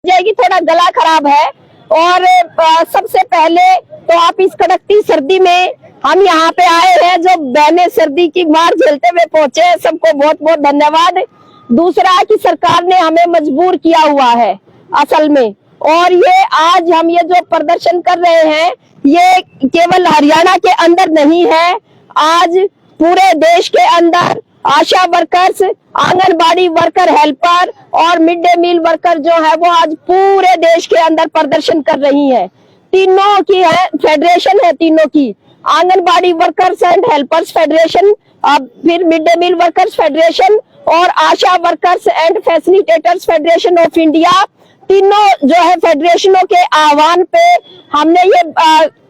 जाएगी, थोड़ा गला खराब है। और सबसे पहले तो आप इस कड़कती सर्दी में हम यहाँ पे आए हैं, जो बहने सर्दी की मार झेलते हुए पहुंचे हैं, सबको बहुत बहुत धन्यवाद। दूसरा कि सरकार ने हमें मजबूर किया हुआ है असल में, और ये आज हम ये जो प्रदर्शन कर रहे हैं ये केवल हरियाणा के अंदर नहीं है, आज पूरे देश के अंदर आशा वर्कर्स, आंगनबाड़ी वर्कर, हेल्पर और मिड डे मील वर्कर जो है वो आज पूरे देश के अंदर प्रदर्शन कर रही है। तीनों की है फेडरेशन है, तीनों की, anganwadi workers and helpers federation, फिर mid day meal workers federation और ASHA workers and facilitators federation of India. तीनों जो है फेडरेशनों के आह्वान पे हमने ये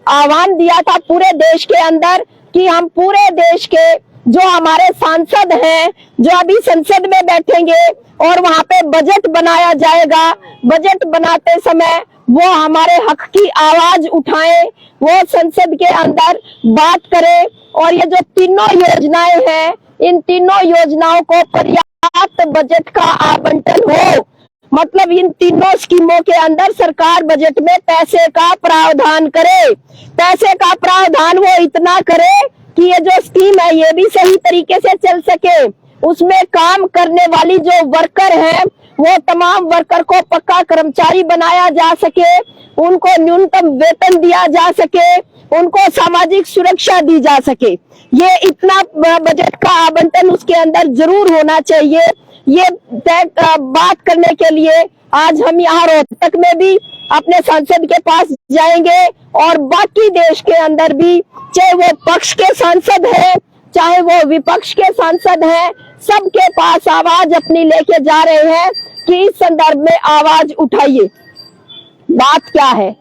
आह्वान दिया था पूरे देश के अंदर कि हम पूरे देश के जो हमारे सांसद हैं, जो अभी संसद में बैठेंगे और वहां पे बजट बनाया जाएगा, बजट बनाते समय वो हमारे हक की आवाज उठाएं, वो संसद के अंदर बात करें और ये जो तीनों योजनाएं हैं, इन तीनों योजनाओं को पर्याप्त बजट का आवंटन हो। मतलब इन तीनों स्कीमों के अंदर सरकार बजट में पैसे का प्रावधान करे, पैसे का प्रावधान वो इतना करे कि ये जो स्कीम है ये भी सही तरीके से चल सके, उसमें काम करने वाली जो वर्कर है वो तमाम वर्कर को पक्का कर्मचारी बनाया जा सके, उनको न्यूनतम वेतन दिया जा सके, उनको सामाजिक सुरक्षा दी जा सके। ये इतना बजट का आवंटन उसके अंदर जरूर होना चाहिए। ये बात करने के लिए आज हम यहाँ रोहतक में भी अपने सांसद के पास जाएंगे और बाकी देश के अंदर भी, चाहे वो पक्ष के सांसद हैं, चाहे वो विपक्ष के सांसद हैं, सबके पास आवाज अपनी लेके जा रहे हैं कि इस संदर्भ में आवाज उठाइए। बात क्या है?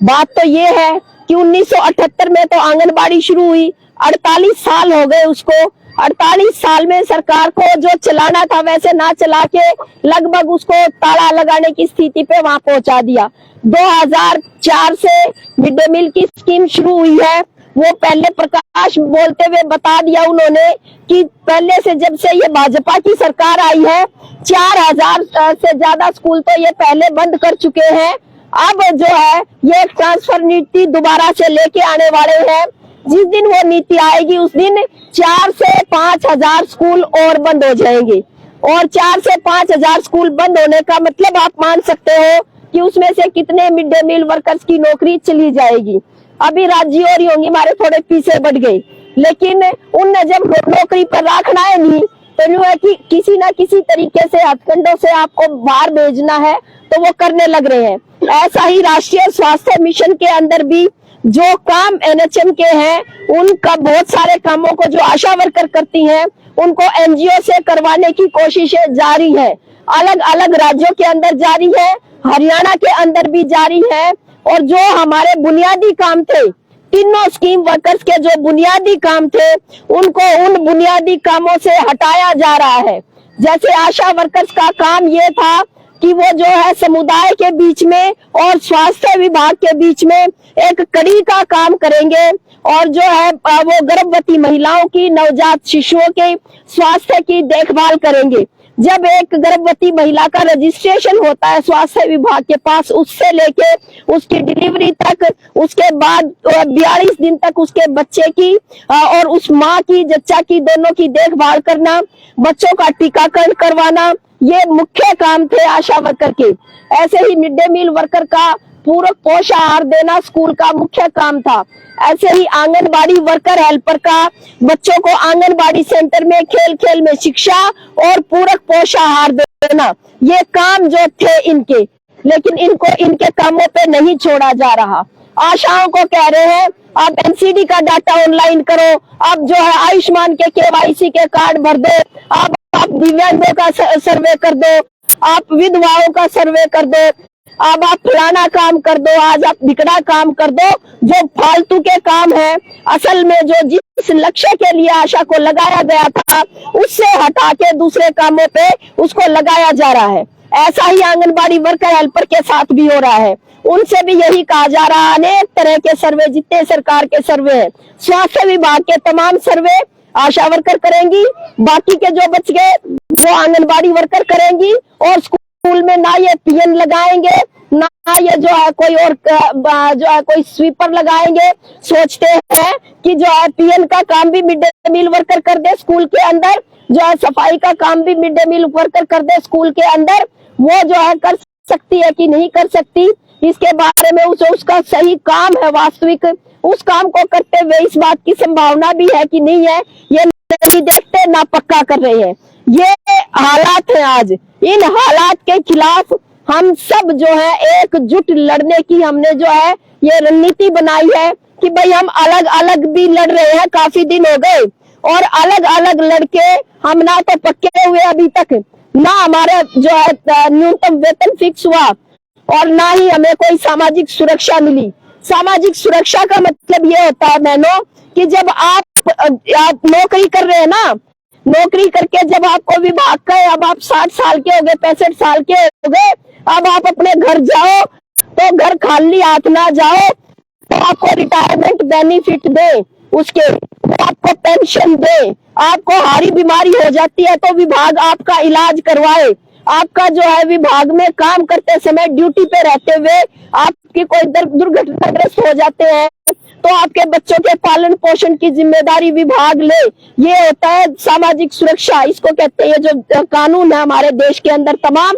बात तो ये है कि 1978 में तो आंगनबाड़ी शुरू हुई, 48 साल हो गए उसको। 48 साल में सरकार को जो चलाना था वैसे ना चला के लगभग उसको ताला लगाने की स्थिति पे वहां पहुंचा दिया। 2004 से मिड डे मील की स्कीम शुरू हुई है। वो पहले प्रकाश बोलते हुए बता दिया उन्होंने कि पहले से जब से ये भाजपा की सरकार आई है 4000 से ज्यादा स्कूल तो ये पहले बंद कर चुके हैं। अब जो है ये ट्रांसफर नीति दोबारा से लेके आने वाले हैं। जिस दिन वो नीति आएगी उस दिन 4 से 5000 स्कूल और बंद हो जाएंगे, और 4 से 5000 स्कूल बंद होने का मतलब आप मान सकते हो कि उसमें से कितने मिड डे मील वर्कर्स की नौकरी चली जाएगी। अभी राज्य और योगी हमारे थोड़े पीछे बढ़ गए, लेकिन उनने जब नौकरी पर रखना है नहीं तो यूं है कि किसी ना किसी तरीके से हथकंडों से आपको बाहर भेजना है तो वो करने लग रहे हैं। ऐसा ही राष्ट्रीय स्वास्थ्य मिशन के अंदर भी जो काम एनएचएम के हैं उनका बहुत सारे कामों को जो आशा वर्कर करती हैं उनको एनजीओ से करवाने की कोशिशें जारी है। अलग अलग राज्यों के अंदर जारी है, हरियाणा के अंदर भी जारी है। और जो हमारे बुनियादी काम थे, तीनों स्कीम वर्कर्स के जो बुनियादी काम थे उनको उन बुनियादी कामों से हटाया जा रहा है। जैसे आशा वर्कर्स का काम ये था कि वो जो है समुदाय के बीच में और स्वास्थ्य विभाग के बीच में एक कड़ी का काम करेंगे और जो है वो गर्भवती महिलाओं की, नवजात शिशुओं के स्वास्थ्य की देखभाल करेंगे। जब एक गर्भवती महिला का रजिस्ट्रेशन होता है स्वास्थ्य विभाग के पास, उससे लेके उसकी डिलीवरी तक, उसके बाद 42 दिन तक उसके बच्चे की और उस माँ की, जच्चा की, दोनों की देखभाल करना, बच्चों का टीकाकरण करवाना, ये मुख्य काम थे आशा वर्कर के। ऐसे ही मिड डे मील वर्कर का पूरक पोषाहार देना स्कूल का मुख्य काम था। ऐसे ही आंगनबाड़ी वर्कर, हेल्पर का बच्चों को आंगनबाड़ी सेंटर में खेल खेल में शिक्षा और पूरक पोषाहार देना, ये काम जो थे इनके, लेकिन इनको इनके कामों पे नहीं छोड़ा जा रहा। आशाओं को कह रहे हैं आप एनसीडी का डाटा ऑनलाइन करो, अब जो है आयुष्मान के केवाईसी के कार्ड भर दो, आप दिव्यांगों का सर्वे कर दो, आप विधवाओं का सर्वे कर दो, अब आप फलाना काम कर दो, आज आप ढिकड़ा काम कर दो। जो फालतू के काम है, असल में जो जिस लक्ष्य के लिए आशा को लगाया गया था उससे हटा के दूसरे कामों पे उसको लगाया जा रहा है। ऐसा ही आंगनबाड़ी वर्कर, हेल्पर के साथ भी हो रहा है। उनसे भी यही कहा जा रहा है, अनेक तरह के सर्वे, जितने सरकार के सर्वे हैं, स्वास्थ्य विभाग के तमाम सर्वे आशा वर्कर करेंगी, बाकी के जो बच गए वो आंगनबाड़ी वर्कर करेंगी और स्कूल में ना ये पीएन लगाएंगे, ना ये जो है कोई और जो है कोई स्वीपर लगाएंगे। सोचते हैं कि जो है पीएन का काम भी मिड डे मील वर्कर कर दे स्कूल के अंदर, जो है सफाई का काम भी मिड डे मील वर्कर कर दे स्कूल के अंदर। वो जो है कर सकती है कि नहीं कर सकती, इसके बारे में उसका सही काम है वास्तविक, उस काम को करते हुए इस बात की संभावना भी है कि नहीं है, ये नहीं देखते, ना पक्का कर रहे हैं। ये हालात है आज। इन हालात के खिलाफ हम सब जो है एकजुट लड़ने की हमने जो है ये रणनीति बनाई है कि भाई हम अलग अलग भी लड़ रहे हैं, काफी दिन हो गए, और अलग अलग लड़के हम ना तो पक्के हुए अभी तक, ना हमारा जो है न्यूनतम वेतन फिक्स हुआ, और ना ही हमें कोई सामाजिक सुरक्षा मिली। सामाजिक सुरक्षा का मतलब ये होता है बहनों कि जब आप नौकरी कर रहे हैं ना, नौकरी करके जब आपको विभाग का, अब आप 60 साल के हो गए, 65 साल के हो गए, अब आप अपने घर जाओ तो घर खाली हाथ ना जाओ, तो आपको रिटायरमेंट बेनिफिट दे, उसके आपको पेंशन दे। आपको हारी बीमारी हो जाती है तो विभाग आपका इलाज करवाए। आपका जो है विभाग में काम करते समय ड्यूटी पे रहते हुए आपकी कोई दुर्घटनाग्रस्त हो जाते हैं तो आपके बच्चों के पालन पोषण की जिम्मेदारी विभाग ले। ये होता है सामाजिक सुरक्षा, इसको कहते हैं। जो कानून है हमारे देश के अंदर तमाम,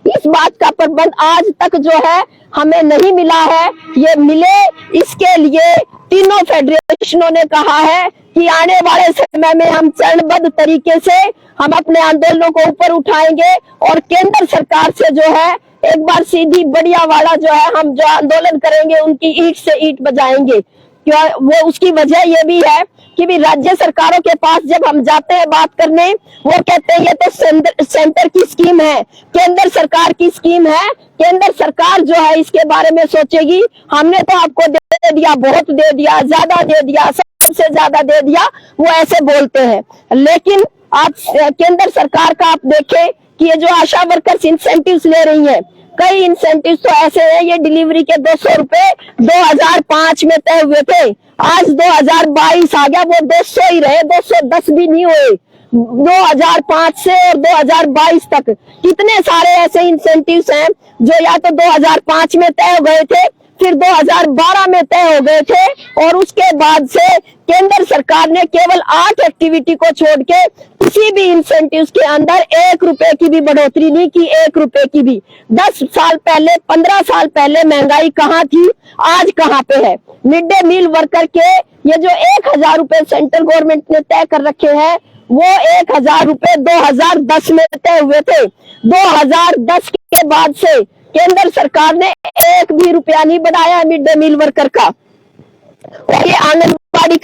इस बात का प्रबंध आज तक जो है हमें नहीं मिला है, ये मिले इसके लिए तीनों फेडरेशनों ने कहा है कि आने वाले समय में हम चरणबद्ध तरीके से हम अपने आंदोलनों को ऊपर उठाएंगे और केंद्र सरकार से जो है एक बार सीधी बढ़िया वाला जो है हम जो आंदोलन करेंगे उनकी ईंट से ईंट बजाएंगे। क्या वो उसकी वजह ये भी है कि भी राज्य सरकारों के पास जब हम जाते हैं बात करने, वो कहते हैं ये तो सेंटर की स्कीम है, केंद्र सरकार की स्कीम है, केंद्र सरकार जो है इसके बारे में सोचेगी। हमने तो आपको दे दिया, बहुत दे दिया, ज्यादा दे दिया, सबसे ज्यादा दे दिया, वो ऐसे बोलते हैं। लेकिन आप केंद्र सरकार का आप देखें कि ये जो आशा वर्कर्स इंसेंटिव्स ले रही हैं, कई इंसेंटिव तो ऐसे हैं, ये डिलीवरी के 200 रुपए 2005 में तय हुए थे, आज 2022 आ गया, वो 200 ही रहे, 210 भी नहीं हुए 2005 से और 2022 तक। कितने सारे ऐसे इंसेंटिव्स हैं जो या तो 2005 में तय हो गए थे, फिर 2012 में तय हो गए थे, और उसके बाद से केंद्र सरकार ने केवल 8 एक्टिविटी को छोड़ के किसी भी इंसेंटिव्स के अंदर 1 रुपए की भी बढ़ोतरी नहीं की, 1 रुपए की भी। 10 साल पहले, 15 साल पहले महंगाई कहाँ थी, आज कहाँ पे है। मिड डे मील वर्कर के ये जो 1000 रुपए सेंट्रल गवर्नमेंट ने तय कर रखे हैं, वो 1000 रुपए 2010 में तय हुए थे। 2010 के बाद से केंद्र सरकार ने 1 भी रुपया नहीं बढ़ाया मिड डे मील वर्कर का। और ये आंगनबाड़ी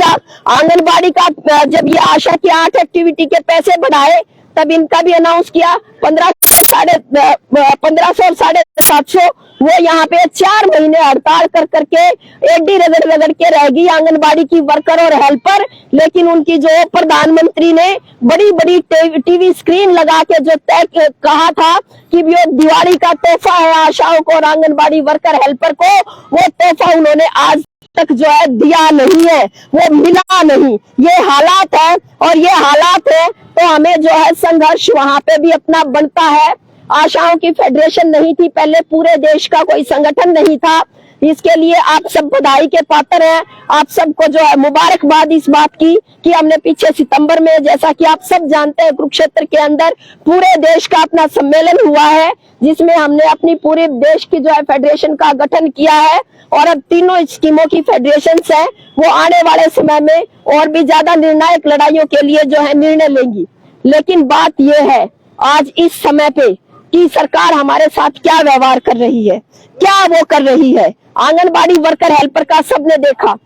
का जब ये आशा की 8 एक्टिविटी के पैसे बढ़ाए, तब इनका भी अनाउंस किया 1500 और 750। वो यहाँ पे 4 महीने हड़ताल कर करके एडी रगड़ के रहेगी आंगनबाड़ी की वर्कर और हेल्पर। लेकिन उनकी जो प्रधानमंत्री ने बड़ी बड़ी टीवी स्क्रीन लगा के जो तय कहा था कि वो दिवाली का तोहफा है आशाओं को और आंगनबाड़ी वर्कर हेल्पर को, वो तोहफा उन्होंने आज तक जो है दिया नहीं है, वो मिला नहीं। ये हालात है, और ये हालात है तो हमें जो है संघर्ष वहां पे भी अपना बनता है। आशाओं की फेडरेशन नहीं थी पहले, पूरे देश का कोई संगठन नहीं था, इसके लिए आप सब बधाई के पात्र हैं। आप सबको जो है मुबारकबाद इस बात की कि हमने पीछे सितंबर में, जैसा कि आप सब जानते हैं, कुरुक्षेत्र के अंदर पूरे देश का अपना सम्मेलन हुआ है, जिसमें हमने अपनी पूरे देश की जो है फेडरेशन का गठन किया है। और अब तीनों स्कीमों की फेडरेशन है वो आने वाले समय में और भी ज्यादा निर्णायक लड़ाइयों के लिए जो है निर्णय लेंगी। लेकिन बात यह है आज इस समय पे कि सरकार हमारे साथ क्या व्यवहार कर रही है, क्या वो कर रही है। आंगनबाड़ी वर्कर हेल्पर का सबने देखा।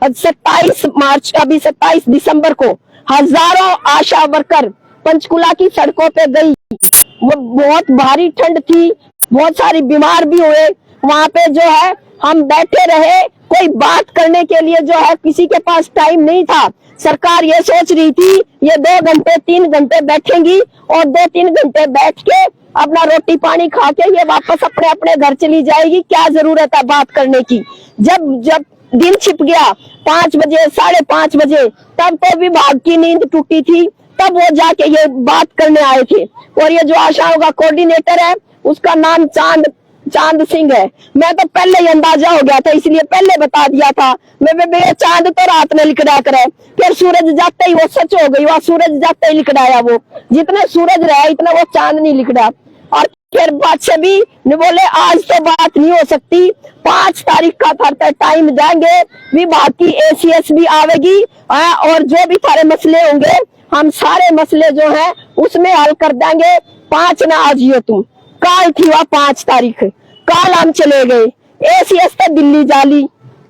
27 दिसंबर को हजारों आशा वर्कर पंचकुला की सड़कों पे गई। वो बहुत भारी ठंड थी, बहुत सारी बीमार भी हुए। वहां पे जो है हम बैठे रहे, कोई बात करने के लिए जो है किसी के पास टाइम नहीं था। सरकार ये सोच रही थी ये 2 घंटे 3 घंटे बैठेंगी और 2-3 घंटे बैठ के अपना रोटी पानी खा के ये वापस अपने अपने घर चली जाएगी, क्या जरूरत है बात करने की। जब दिन छिप गया 5 बजे 5:30 बजे, तब तो विभाग की नींद टूटी थी, तब वो जाके ये बात करने आए थे। और ये जो आशाओं का कोऑर्डिनेटर है उसका नाम चांद सिंह है। मैं तो पहले ही अंदाजा हो गया था, इसलिए पहले बता दिया था। मैं चांद तो रात में लिखड़ा करे, फिर सूरज जाते ही वो सच हो गई, वह सूरज जाते ही लिखड़ाया। वो जितने सूरज रहा इतना वो चांद नहीं लिखड़ा। और फिर बादशाह भी ने बोले आज तो बात नहीं हो सकती, 5 तारीख का थारा टाइम देंगे, विभाग की ACS भी आवेगी और जो भी थारे मसले होंगे हम सारे मसले जो है उसमें हल कर देंगे। 5 ना आ जियो तुम। काल थी वह 5 तारीख, काल हम चले गए। ACS तो दिल्ली जाली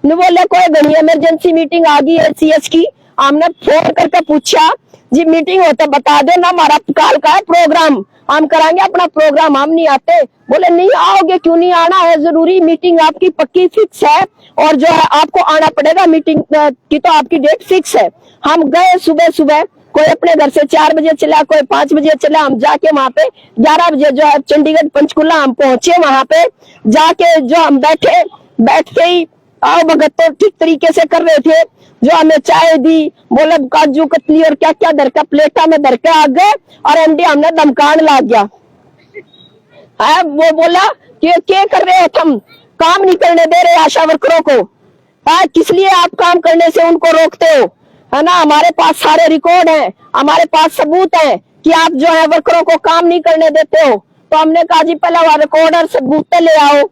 ने बोले कोई घनी इमरजेंसी मीटिंग आ गई ACS की। हमने फोन करके पूछा जी मीटिंग हो तो बता दो ना, हमारा काल का है प्रोग्राम, हम कराएंगे अपना प्रोग्राम, हम नहीं आते। बोले नहीं आओगे, क्यों नहीं आना है, जरूरी मीटिंग आपकी पक्की फिक्स है और जो है आपको आना पड़ेगा, मीटिंग की तो आपकी डेट फिक्स है। हम गए सुबह, कोई अपने घर से 4 बजे चला, कोई 5 बजे चला। हम जाके वहां पे 11 बजे जो है चंडीगढ़ पंचकुला हम पहुंचे। वहां पे जाके जो हम बैठते ही आओ भगत तो ठीक तरीके से कर रहे थे। जो हमें चाय दी, बोले काजू कतली और क्या क्या धरका प्लेटा में धरके आ गए और MD हमने धमकान ला गया है। वो बोला कि क्या कर रहे हो तुम, काम नहीं करने दे रहे आशा वर्करों को, किस लिए आप काम करने से उनको रोकते हो, है ना। हमारे पास सारे रिकॉर्ड हैं, हमारे पास सबूत है कि आप जो है वर्करों को काम नहीं करने देते हो। तो हमने कहा जी पहले वो रिकॉर्ड और सबूत ले आओ।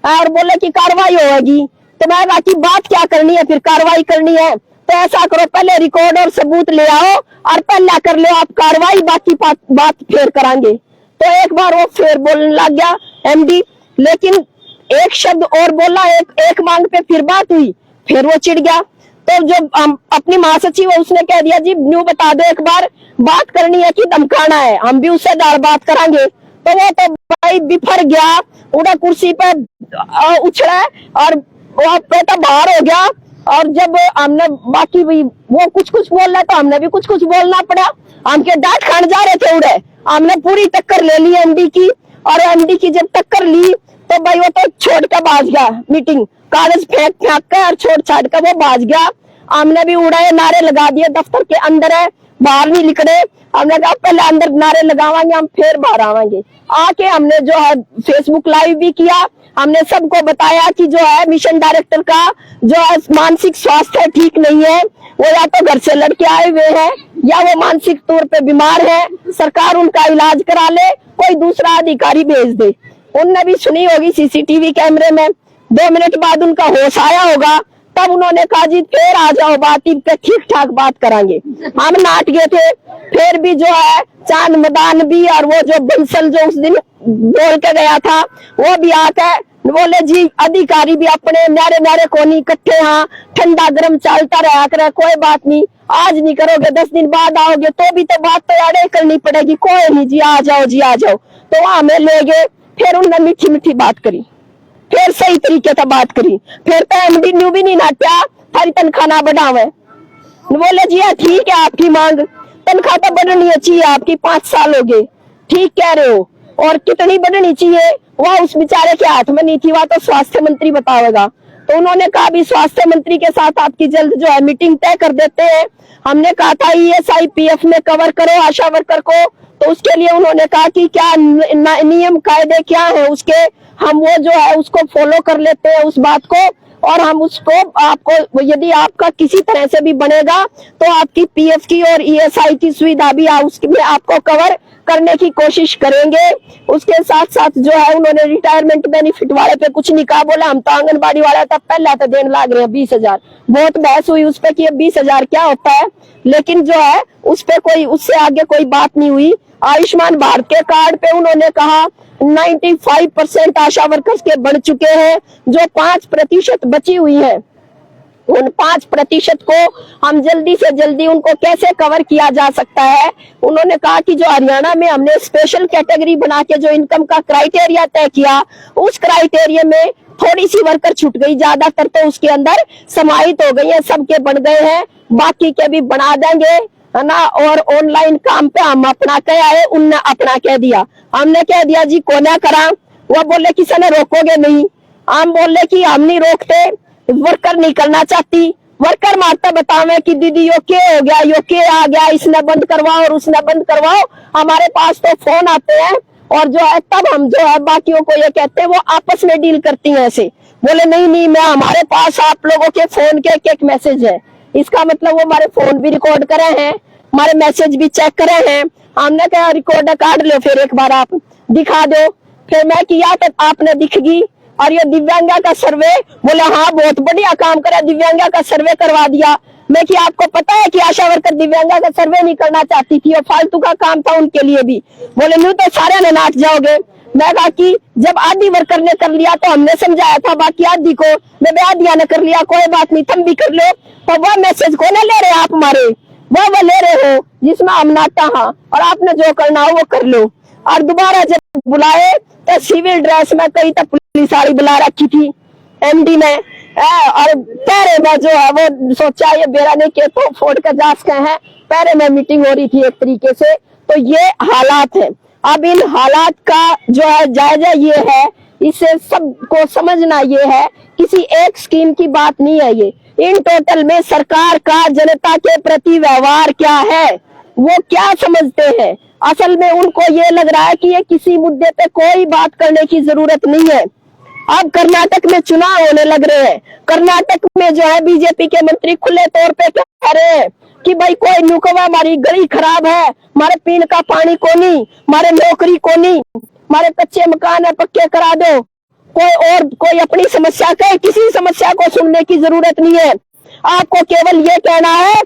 और बोले कि कार्रवाई होगी। तो मैं कहा कि बात क्या करनी है, फिर कार्रवाई करनी है तो ऐसा करो पहले रिकॉर्ड और सबूत ले आओ और पहला कर लो आप कार्रवाई, बाकी बात फिर करांगे। तो एक बार वो फिर बोलने लग गया MD, लेकिन एक शब्द और बोला, एक मांग पे फिर बात हुई, फिर वो चिढ़ गया। तो जो अपनी महासचिव है उसने कह दिया जी न्यू बता दो, एक बार बात करनी है कि धमकाना है, हम भी उससे बात करांगे। तो वो तो भाई बिफर गया, उड़ा कुर्सी पे उछड़ा और वो तो बाहर हो गया। और जब हमने बाकी भी वो कुछ बोल रहा तो हमने भी कुछ बोलना पड़ा। हमके डांट खान जा रहे थे उड़े, हमने पूरी टक्कर ले ली MD की। और MD की जब टक्कर ली तो भाई वो तो छोड़ कर भाग गया, मीटिंग कागज फेंक के और छोड़ छाड़ कर वो भाग गया। हमने भी उड़ाए, नारे लगा दिए, दफ्तर के अंदर है बाहर नहीं निकले। हमने कहा पहले अंदर नारे लगावांगे, हम फिर बाहर आवांगे। आके हमने जो है Facebook लाइव भी किया, हमने सबको बताया कि जो है मिशन डायरेक्टर का जो है मानसिक स्वास्थ्य ठीक नहीं है, वो या तो घर से लड़के आए हुए हैं या वो मानसिक तौर पे बीमार है, सरकार उनका इलाज करा ले, कोई दूसरा अधिकारी भेज दे। उनने भी सुनी होगी CCTV कैमरे में, 2 मिनट बाद उनका होश आया होगा, तब उन्होंने कहा जी फिर आ जाओ, बात पे ठीक ठाक बात करांगे। हम नाट गए थे। फिर भी जो है चांद मैदान भी और वो जो बंसल जो उस दिन बोल के गया था वो भी आकर बोले जी अधिकारी भी अपने न्यारे कोनी इकट्ठे, हाँ ठंडा गर्म चलता रहा करे, कोई बात नहीं, आज नहीं करोगे 10 दिन बाद आओगे तो भी तो बात तो यार करनी पड़ेगी, कोई नहीं जी आ जाओ जी आ जाओ। तो वहां हमें ले गए, फिर उन्होंने मीठी बात करी, फिर सही तरीके से बात करी। फिर तो MD न्यू भी नहीं नाट्या थारी तनख्वाह ना बढ़ावे। बोले जी ठीक है आपकी मांग, तनख्वाह तो बढ़नी चाहिए आपकी, 5 साल हो गए, ठीक कह रहे हो, और कितनी बढ़नी चाहिए वह उस बेचारे के हाथ में नहीं थी, वह तो स्वास्थ्य मंत्री बताएगा। तो उन्होंने कहा भी स्वास्थ्य मंत्री के साथ आपकी जल्द जो है मीटिंग तय कर देते हैं। हमने कहा था ESI PF में कवर करो आशा वर्कर को, तो उसके लिए उन्होंने कहा कि क्या नियम कायदे क्या है उसके, हम वो जो है उसको फॉलो कर लेते हैं उस बात को, और हम उसको आपको यदि आपका किसी तरह से भी बनेगा तो आपकी PF की और ESI की सुविधा भी उसमें आपको कवर करने की कोशिश करेंगे। उसके साथ साथ जो है उन्होंने रिटायरमेंट बेनिफिट वाले पे कुछ नहीं कहा, बोला हम तो आंगनबाड़ी वाला था पहले तो देने लग रहे हैं 20,000। बहुत बहस हुई उस पे कि 20,000 क्या होता है, लेकिन जो है उस पे कोई उससे आगे कोई बात नहीं हुई। आयुष्मान भारत के कार्ड पे उन्होंने कहा 95% आशा वर्कर्स के बढ़ चुके हैं, जो 5% बची हुई है उन 5% को हम जल्दी से जल्दी उनको कैसे कवर किया जा सकता है। उन्होंने कहा कि जो हरियाणा में हमने स्पेशल कैटेगरी बना के जो इनकम का क्राइटेरिया तय किया, उस क्राइटेरिया में थोड़ी सी वर्कर छूट गई, ज्यादातर तो उसके अंदर समाहित हो गई है, सबके बन गए हैं, बाकी के भी बना देंगे, है ना। और ऑनलाइन काम पे हम अपना कह आए, उनने अपना कह दिया, हमने कह दिया जी कोना करा, वो बोले किसी ने रोकोगे नहीं, हम बोले कि हम नहीं रोकते, वर्कर नहीं करना चाहती वर्कर मारता बतावे कि दीदी यो के हो गया, यो के आ गया, इसने बंद करवाओ और उसने बंद करवाओ। हमारे पास तो फोन आते हैं और जो है तब हम जो है बाकियों को ये कहते हैं, वो आपस में डील करती हैं ऐसे। बोले नहीं नहीं, मैं हमारे पास आप लोगों के फोन के एक मैसेज है। इसका मतलब वो हमारे फोन भी रिकॉर्ड करे हैं, हमारे मैसेज भी चेक करे हैं। हमने कहा रिकॉर्ड काट लो, फिर एक बार आप दिखा दो। फिर मैं किया तो आपने दिखेगी। और ये दिव्यांगा का सर्वे, बोले हाँ बहुत बढ़िया काम करा, दिव्यांगा का सर्वे करवा दिया। मैं कि आपको पता है कि आशा वर्कर दिव्यांगा का सर्वे नहीं करना चाहती थी और फालतू का काम था उनके लिए भी। बोले न्यू तो सारे ने नाच जाओगे। मैं कहा कि जब आधी वर्कर ने कर लिया तो हमने समझाया था, बाकी आधी को मैं आधिया ने कर लिया, कोई बात नहीं तुम भी कर लो। तो वह मैसेज को ले रहे आप हमारे, वो ले रहे हो जिसमें हम नाटा हाँ, और आपने जो करना हो वो कर लो। और दोबारा जब बुलाए तो सिविल ड्रेस में कई तो पुलिस वाली बुला रखी थी एमडी ने। और पैरे में जो है वो सोचा ये बेरा नहीं के तो फोड़ के जांच के हैं, पैरे में मीटिंग हो रही थी एक तरीके से। तो ये हालात है। अब इन हालात का जो है जायजा ये है, इसे सबको समझना ये है, किसी एक स्कीम की बात नहीं है ये। इन टोटल में सरकार का जनता के प्रति व्यवहार क्या है, वो क्या समझते हैं। असल में उनको ये लग रहा है कि ये किसी मुद्दे पे कोई बात करने की जरूरत नहीं है। अब कर्नाटक में चुनाव होने लग रहे हैं। कर्नाटक में जो है बीजेपी के मंत्री खुले तौर पे कह रहे हैं कि भाई कोई नुकवा, हमारी गली खराब है, हमारे पीने का पानी को नहीं, हमारे नौकरी को नहीं, हमारे कच्चे मकान है पक्के करा दो। कोई अपनी समस्या कहे, किसी समस्या को सुनने की जरूरत नहीं है। आपको केवल ये कहना है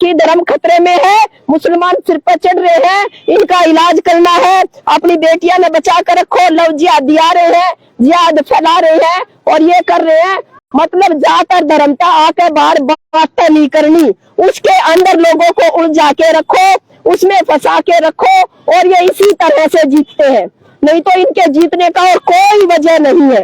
कि धर्म खतरे में है, मुसलमान सिर पर चढ़ रहे हैं, इनका इलाज करना है, अपनी बेटियां ने बचा कर रखो। लव जिहाद दिया रहे हैं, जिहाद फैला रहे हैं और ये कर रहे हैं। मतलब जात और धर्मता आके बाहर बात नहीं करनी, उसके अंदर लोगों को उलझा के रखो, उसमें फंसा के रखो और ये इसी तरह से जीतते हैं। नहीं तो इनके जीतने का और कोई वजह नहीं है।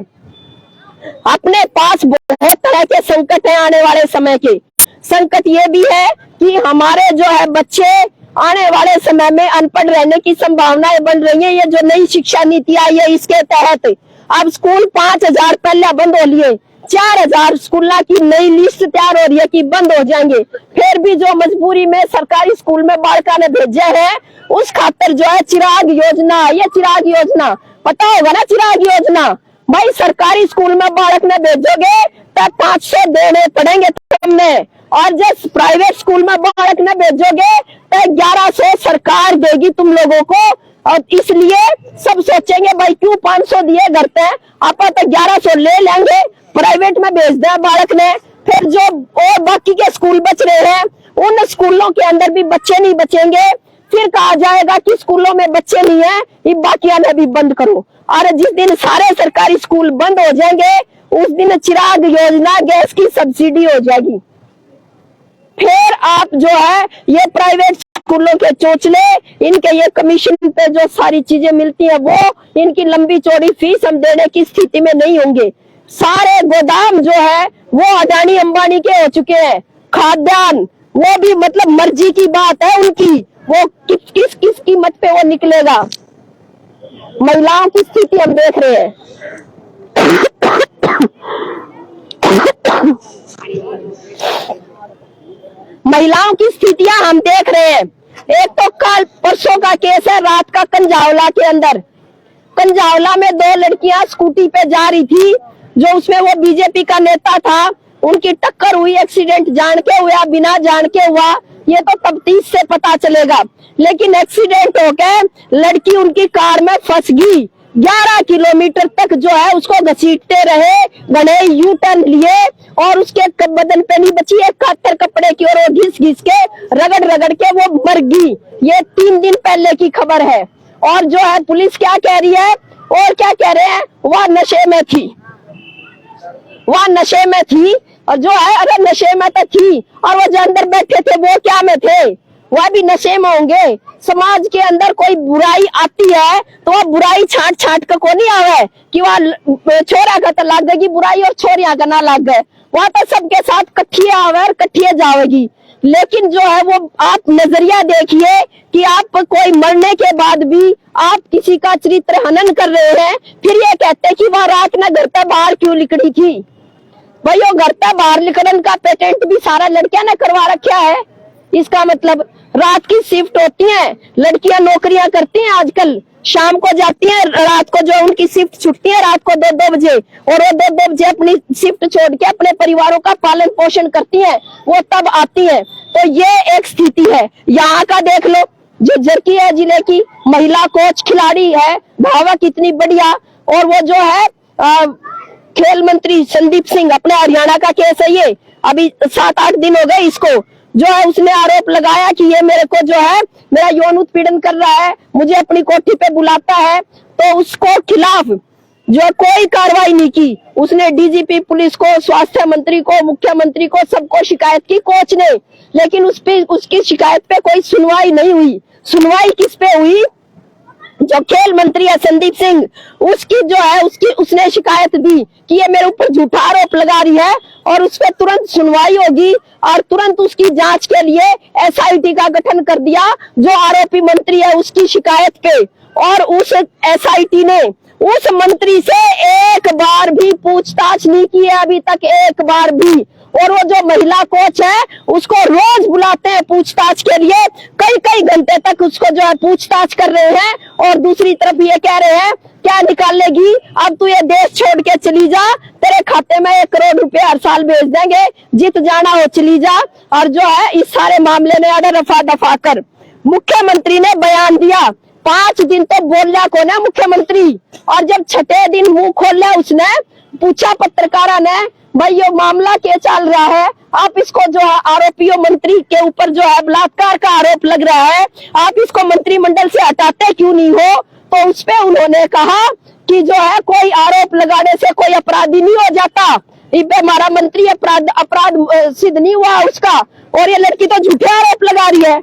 अपने पास बहुत तरह के संकट है आने वाले समय के। संकट ये भी है कि हमारे जो है बच्चे आने वाले समय में अनपढ़ रहने की संभावनाएं बन रही है। ये जो नई शिक्षा नीति आई है इसके तहत अब स्कूल 5000 पहले बंद हो लिए, 4000 स्कूल की नई लिस्ट तैयार हो रही है कि बंद हो जाएंगे। फिर भी जो मजबूरी में सरकारी स्कूल में बालका ने भेजे हैं, उस खातर जो है चिराग योजना, ये चिराग योजना पता होगा ना, चिराग योजना। भाई सरकारी स्कूल में बालक ने भेजोगे तो 500 देने पड़ेंगे तुमने, और जब प्राइवेट स्कूल में बालक ने भेजोगे तो 1100 सरकार देगी तुम लोगों को। और इसलिए सब सोचेंगे भाई क्यों 500 दिए घर पे, आप तो 1100 ले लेंगे, प्राइवेट में भेज दे बालक ने। फिर जो और बाकी के स्कूल बच रहे हैं, उन स्कूलों के अंदर भी बच्चे नहीं बचेंगे। फिर कहा जाएगा कि स्कूलों में बच्चे नहीं है, ये बाकियां ने भी बंद करो। और जिस दिन सारे सरकारी स्कूल बंद हो जाएंगे, उस दिन चिराग योजना गैस की सब्सिडी हो जाएगी। फिर आप जो है ये प्राइवेट स्कूलों के चोचले, इनके ये कमीशन पे जो सारी चीजें मिलती हैं, वो इनकी लंबी चौड़ी फीस हम देने की स्थिति में नहीं होंगे। सारे गोदाम जो है वो अडानी अंबानी के हो चुके हैं। खाद्यान्न वो भी मतलब मर्जी की बात है उनकी, वो किस कीमत पे वो निकलेगा। महिलाओं की स्थिति हम देख रहे हैं। महिलाओं की स्थितियां हम देख रहे हैं। एक तो कल परसों का केस है रात का कंजावला के अंदर। कंजावला में 2 लड़कियां स्कूटी पे जा रही थी, जो उसमें वो बीजेपी का नेता था, उनकी टक्कर हुई। एक्सीडेंट जान के हुआ बिना जान के हुआ ये तो तफ्तीश से पता चलेगा, लेकिन एक्सीडेंट होके लड़की उनकी कार में फंस गई। 11 किलोमीटर तक जो है उसको घसीटते रहे, घने यू टर्न लिए और उसके बदन पे नहीं बची एक कातर कपड़े की, और वो घिस घिस के रगड़ के वो मर गई। ये 3 दिन पहले की खबर है। और जो है पुलिस क्या कह रही है और क्या कह रहे हैं, वह नशे में थी, वह नशे में थी। और जो है अगर नशे में तो थी, और वो जो अंदर बैठे थे वो क्या में थे, वह भी नशे में होंगे। समाज के अंदर कोई बुराई आती है तो वह बुराई छांट कर को नहीं आवे कि वह छोरा का तो लाग गई बुराई और छोरिया का ना लाग गए, वहां तो सबके साथ कट्ठिए आवे और कट्ठिए जाएगी। लेकिन जो है वो आप नजरिया देखिए कि आप कोई मरने के बाद भी आप किसी का चरित्र हनन कर रहे हैं, फिर ये कहते कि वह रात में घर पे बाहर क्यों निकली थी। भाई वो घर पे बाहर निकलने का पेटेंट भी सारा लड़कियां ने करवा रखा है। इसका मतलब रात की शिफ्ट होती है, लड़कियां नौकरियां करती हैं आजकल, शाम को जाती हैं, रात को जो उनकी शिफ्ट छुटती है रात को 2-2 बजे, और वो 2-2 बजे अपनी शिफ्ट छोड़ के अपने परिवारों का पालन पोषण करती हैं, वो तब आती हैं। तो ये एक स्थिति है। यहाँ का देख लो, जो जरकी है जिले की महिला कोच खिलाड़ी है, भावक इतनी बढ़िया, और वो जो है खेल मंत्री संदीप सिंह, अपने हरियाणा का केस है ये, अभी 7-8 दिन हो गए इसको, जो है उसने आरोप लगाया कि ये मेरे को जो है मेरा यौन उत्पीड़न कर रहा है, मुझे अपनी कोठी पे बुलाता है, तो उसको खिलाफ जो कोई कार्रवाई नहीं की। उसने डीजीपी पुलिस को, स्वास्थ्य मंत्री को, मुख्यमंत्री को, सबको शिकायत की कोच ने, लेकिन उसकी शिकायत पे कोई सुनवाई नहीं हुई। सुनवाई किस पे हुई? जो खेल मंत्री है संदीप सिंह, उसकी जो है उसने शिकायत दी कि ये मेरे ऊपर झूठा आरोप लगा रही है, और उस पर तुरंत सुनवाई होगी, और तुरंत उसकी जांच के लिए एसआईटी का गठन कर दिया जो आरोपी मंत्री है उसकी शिकायत पे। और उस एसआईटी ने उस मंत्री से एक बार भी पूछताछ नहीं की है अभी तक, एक बार भी। और वो जो महिला कोच है उसको रोज बुलाते हैं पूछताछ के लिए, कई घंटे तक उसको जो है पूछताछ कर रहे हैं, और दूसरी तरफ ये कह रहे हैं क्या निकालेगी, अब तू ये देश छोड़ के चली जा, तेरे खाते में 1 करोड़ रुपए हर साल भेज देंगे, जित जाना हो चली जा। और जो है इस सारे मामले में अगर रफा दफा कर मुख्यमंत्री ने बयान दिया, 5 दिन तो बोला कौन है मुख्यमंत्री, और जब 6ठे दिन मुंह खोला उसने, पूछा पत्रकारों ने भाई ये मामला क्या चल रहा है, आप इसको जो है आरोपियों मंत्री के ऊपर जो है बलात्कार का आरोप लग रहा है, आप इसको मंत्रिमंडल से हटाते क्यों नहीं हो? तो उस पे उन्होंने कहा कि जो है कोई आरोप लगाने से कोई अपराधी नहीं हो जाता, इस हमारा मंत्री अपराध सिद्ध नहीं हुआ उसका, और ये लड़की तो झूठे आरोप लगा रही है।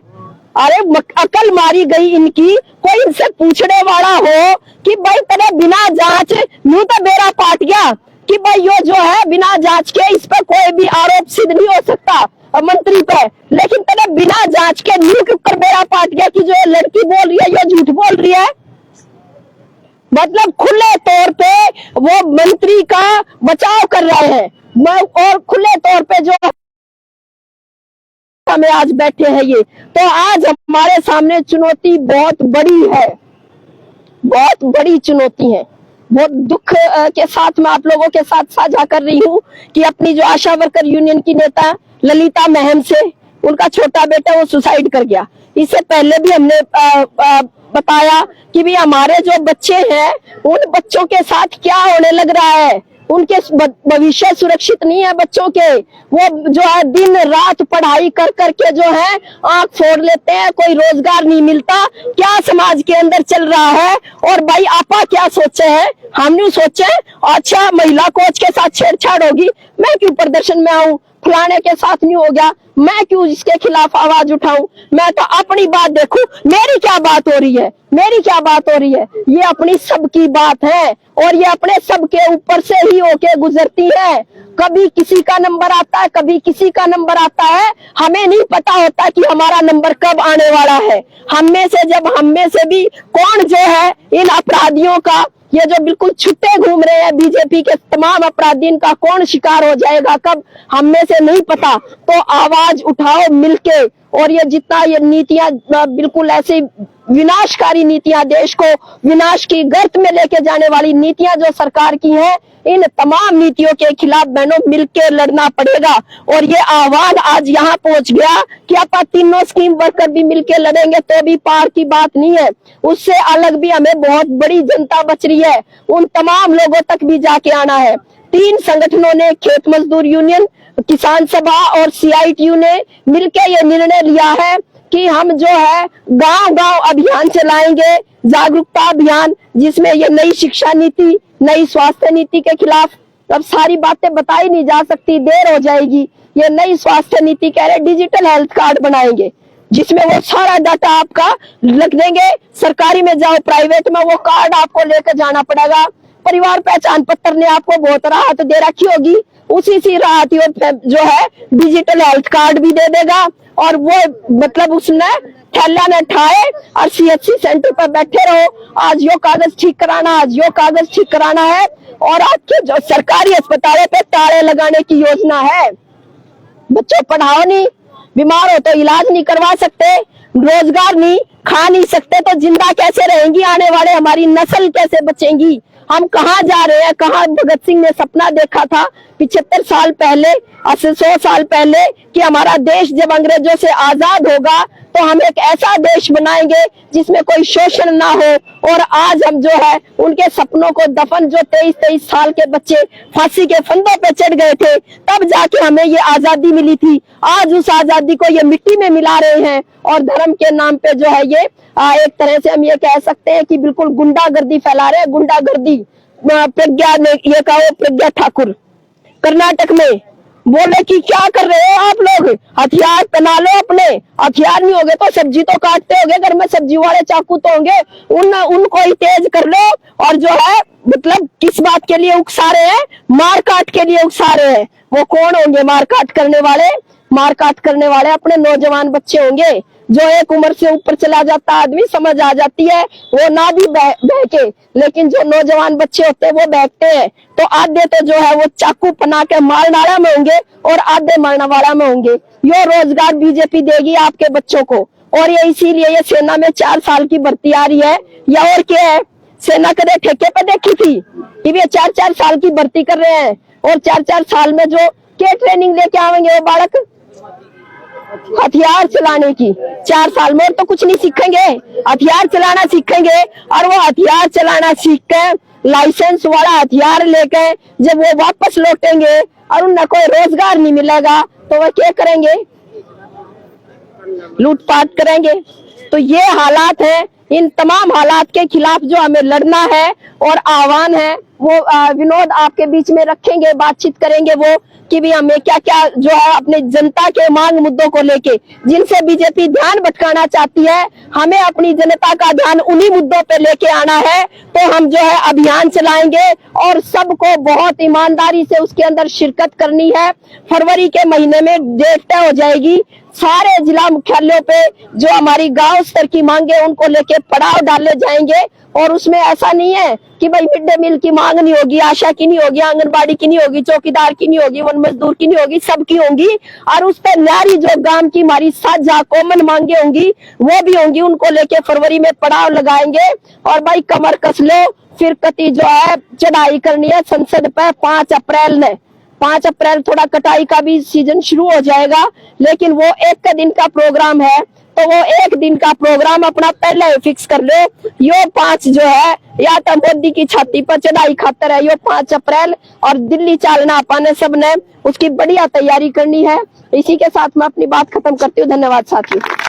अरे अकल मारी गई इनकी, कोई इनसे पूछने वाला हो कि भाई तेरे बिना जांच यूं तो बेड़ा पाट गया कि भाई यो जो है बिना जांच के इस पर कोई भी आरोप सिद्ध नहीं हो सकता मंत्री पे, लेकिन तेरे बिना जांच के न्यू के ऊपर बेड़ा पाट गया कि जो लड़की बोल रही है यो झूठ बोल रही है। मतलब खुले तौर पे वो मंत्री का बचाव कर रहे हैं, और खुले तौर पे जो हमें आज बैठे हैं ये, तो आज हमारे सामने चुनौती बहुत बड़ी है, बहुत बड़ी चुनौती है। बहुत दुख के साथ मैं आप लोगों के साथ साझा कर रही हूँ कि अपनी जो आशा वर्कर यूनियन की नेता ललिता महम से, उनका छोटा बेटा वो सुसाइड कर गया। इससे पहले भी हमने बताया कि भी हमारे जो बच्चे हैं उन बच्चों के साथ क्या होने लग रहा है, उनके भविष्य सुरक्षित नहीं है बच्चों के, वो जो है दिन रात पढ़ाई कर करके जो है आंख फोड़ लेते हैं, कोई रोजगार नहीं मिलता, क्या समाज के अंदर चल रहा है। और भाई आपा क्या सोचे हैं, हम नहीं सोचे अच्छा महिला कोच के साथ छेड़छाड़ होगी, मैं क्यों प्रदर्शन में आऊं, फलाने के साथ नहीं हो गया, मैं क्यों इसके खिलाफ आवाज उठाऊं, मैं तो अपनी बात देखूं, मेरी क्या बात हो रही है, मेरी क्या बात हो रही है, ये अपनी सबकी बात है, और ये अपने सबके ऊपर से ही होके गुजरती है। कभी किसी का नंबर आता है, कभी किसी का नंबर आता है, हमें नहीं पता होता कि हमारा नंबर कब आने वाला है। हम में से भी कौन जो है इन अपराधियों का, ये जो बिल्कुल छुट्टे घूम रहे हैं बीजेपी के तमाम अपराधी, का कौन शिकार हो जाएगा कब, हम में से नहीं पता। तो आवाज उठाओ मिलके, और ये जितना ये नीतियां बिल्कुल ऐसी विनाशकारी नीतियां, देश को विनाश की गर्त में लेके जाने वाली नीतियां जो सरकार की हैं, इन तमाम नीतियों के खिलाफ बहनों मिलकर लड़ना पड़ेगा। और ये आह्वान आज यहाँ पहुंच गया कि आप तीनों स्कीम वर्कर भी मिलकर लड़ेंगे तो भी पार की बात नहीं है, उससे अलग भी हमें बहुत बड़ी जनता बच रही है, उन तमाम लोगों तक भी जाके आना है। 3 संगठनों ने, खेत मजदूर यूनियन, किसान सभा और CITU ने मिलकर ये निर्णय लिया है कि हम जो है गांव-गांव अभियान चलाएंगे, जागरूकता अभियान, जिसमें ये नई शिक्षा नीति, नई स्वास्थ्य नीति के खिलाफ, अब सारी बातें बताई नहीं जा सकती, देर हो जाएगी। ये नई स्वास्थ्य नीति कह रहे डिजिटल हेल्थ कार्ड बनाएंगे, जिसमें वो सारा डाटा आपका रख देंगे, सरकारी में जाओ प्राइवेट में वो कार्ड आपको लेकर जाना पड़ेगा। परिवार पहचान पत्र ने आपको बहुत राहत दे रखी होगी, उसी सी राहत जो है डिजिटल हेल्थ कार्ड भी दे देगा। और वो मतलब उसने ठेला ने ठाए और CHC सेंटर पर बैठे रहो, आज यो कागज ठीक कराना, आज यो कागज ठीक कराना है, और आपके जो सरकारी अस्पतालों पे ताले लगाने की योजना है। बच्चों पढ़ाओ नहीं, बीमार हो तो इलाज नहीं करवा सकते, रोजगार नहीं, खा नहीं सकते तो जिंदा कैसे रहेंगी आने वाले, हमारी नस्ल कैसे बचेंगी? हम कहाँ जा रहे हैं? कहाँ भगत सिंह ने सपना देखा था 75 साल पहले, 100 साल पहले कि हमारा देश जब अंग्रेजों से आजाद होगा तो हम एक ऐसा देश बनाएंगे जिसमें कोई शोषण ना हो। और आज हम जो है उनके सपनों को दफन, जो 23-23 साल के बच्चे फांसी के फंदों पे चढ़ गए थे तब जाके हमें ये आजादी मिली थी, आज उस आजादी को ये मिट्टी में मिला रहे हैं। और धर्म के नाम पे जो है ये एक तरह से हम ये कह सकते हैं कि बिल्कुल गुंडागर्दी फैला रहे हैं, गुंडागर्दी। प्रज्ञा ने ये कहा, प्रज्ञा ठाकुर कर्नाटक में बोले कि क्या कर रहे हो आप लोग, हथियार पहना लो अपने, हथियार नहीं होगे तो सब्जी तो काटते होगे, घर में सब्जी वाले चाकू तो होंगे, उनको ही तेज कर लो। और जो है मतलब किस बात के लिए उकसा रहे हैं? मार काट के लिए उकसा रहे हैं। वो कौन होंगे मार काट करने वाले? मार काट करने वाले अपने नौजवान बच्चे होंगे। जो एक उम्र से ऊपर चला जाता आदमी समझ आ जाती है वो ना भी बहके, लेकिन जो नौजवान बच्चे होते हैं वो बहकते हैं। तो आधे तो जो है वो चाकू पना के मार नाड़ा में होंगे और आधे मारना वाला में होंगे। यो रोजगार बीजेपी देगी आपके बच्चों को। और ये इसीलिए ये सेना में 4 साल की भर्ती आ रही है। या और क्या है? सेना कदे ठेके पे देखी थी कि वे 4-4 साल की भर्ती कर रहे हैं और 4-4 साल में जो क्या ट्रेनिंग लेके आवेंगे वो बालक? हथियार चलाने की। 4 साल में तो कुछ नहीं सीखेंगे, हथियार चलाना सीखेंगे। और वो हथियार चलाना सीख के लाइसेंस वाला हथियार लेके जब वो वापस लौटेंगे और उन्हें कोई रोजगार नहीं मिलेगा तो वह क्या करेंगे? लूटपाट करेंगे। तो ये हालात है। इन तमाम हालात के खिलाफ जो हमें लड़ना है और आह्वान है वो विनोद आपके बीच में रखेंगे, बातचीत करेंगे वो कि भी हमें क्या क्या जो है अपने जनता के मांग मुद्दों को लेके जिनसे बीजेपी ध्यान भटकाना चाहती है, हमें अपनी जनता का ध्यान उन्हीं मुद्दों पे लेके आना है। तो हम जो है अभियान चलाएंगे और सबको बहुत ईमानदारी से उसके अंदर शिरकत करनी है। फरवरी के महीने में डेट तय हो जाएगी। सारे जिला मुख्यालयों पे जो हमारी गांव स्तर की मांगे उनको लेके पड़ाव डाले जाएंगे। और उसमें ऐसा नहीं है कि भाई मिड डे मील की मांग नहीं होगी, आशा की नहीं होगी, आंगनबाड़ी की नहीं होगी, चौकीदार की नहीं होगी, वन मजदूर की नहीं होगी, सबकी होंगी। और उस पर न्यारी जो गांव की हमारी साझा कॉमन मांगे होंगी वो भी होंगी, उनको लेके फरवरी में पड़ाव लगाएंगे। और भाई कमर कस लो, फिर कति जो है चढ़ाई करनी है संसद पे 5 अप्रैल ने। 5 अप्रैल थोड़ा कटाई का भी सीजन शुरू हो जाएगा, लेकिन वो एक दिन का प्रोग्राम है तो वो एक दिन का प्रोग्राम अपना पहले ही फिक्स कर लो। यो 5 जो है या तो मोदी की छाती पर चढ़ाई खातर है यो 5 अप्रैल, और दिल्ली चालना अपन सब ने उसकी बढ़िया तैयारी करनी है। इसी के साथ मैं अपनी बात खत्म करती हूँ। धन्यवाद साथियों।